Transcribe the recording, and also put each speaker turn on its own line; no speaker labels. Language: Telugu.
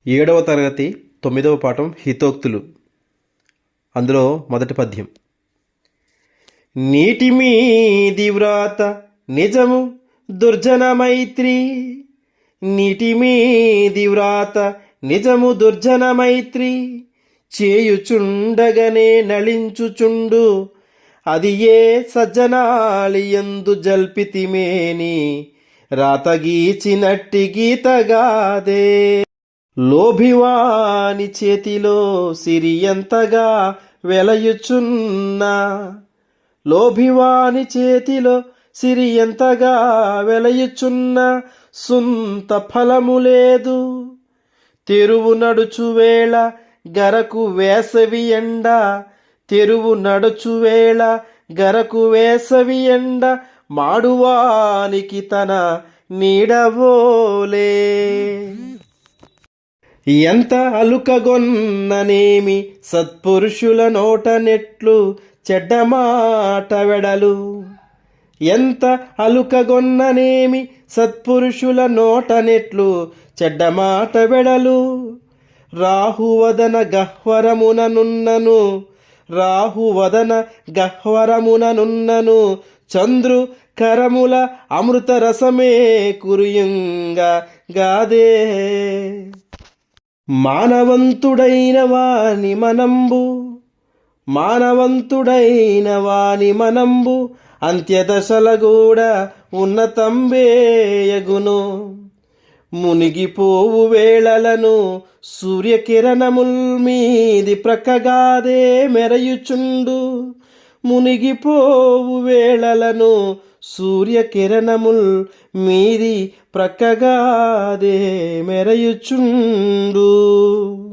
7వ తరగతి 9వ పాఠం హితోక్తులు. అందులో మొదటి పద్యం. నీటి మీది వ్రాత నిజము దుర్జన మైత్రి, నీటి మీది వ్రాత నిజము దుర్జన మైత్రి, చేయుచుండగనే నళించుచుండు అది ఏ సజ్జనాళియందు జల్పితిమేని, రాతగీచినట్టి గీతగాదే. లోభివాని చేతిలో సిరి ఎంతగా వెలయుచున్నా, లోభివాని చేతిలో సిరి ఎంతగా వెలయుచున్నా, సొంత ఫలము లేదు. తెరువు నడుచువేళ గరకు వేసవి ఎండ, తెరువు నడుచువేళ గరకు వేసవి ఎండ, మాడువానికి తన నీడవోలే. ఎంత అలుకగొన్ననేమి సత్పురుషుల నోట నెట్లు చెడ్డమాట వెడలు, ఎంత అలుకగొన్ననేమి సత్పురుషుల నోట నెట్లు చెడ్డమాట వెడలు. రాహువదన గహ్వరముననున్నను, రాహువదన గహ్వరముననున్నను, చంద్రు కరముల అమృత రసమే కురియుంగా గాదే. మానవంతుడైన వాని మనంబు, మానవంతుడైన వాని మనంబు, అంత్యదశలగూడ ఉన్నతంబేయగును. మునిగిపోవు వేళలను సూర్యకిరణముల్ మీది ప్రక్కగాదే మెరయుచుండు, మునిగిపోవు వేళలను సూర్యకిరణముల్ మీది ప్రక్కగాదే మెరయుచుండు.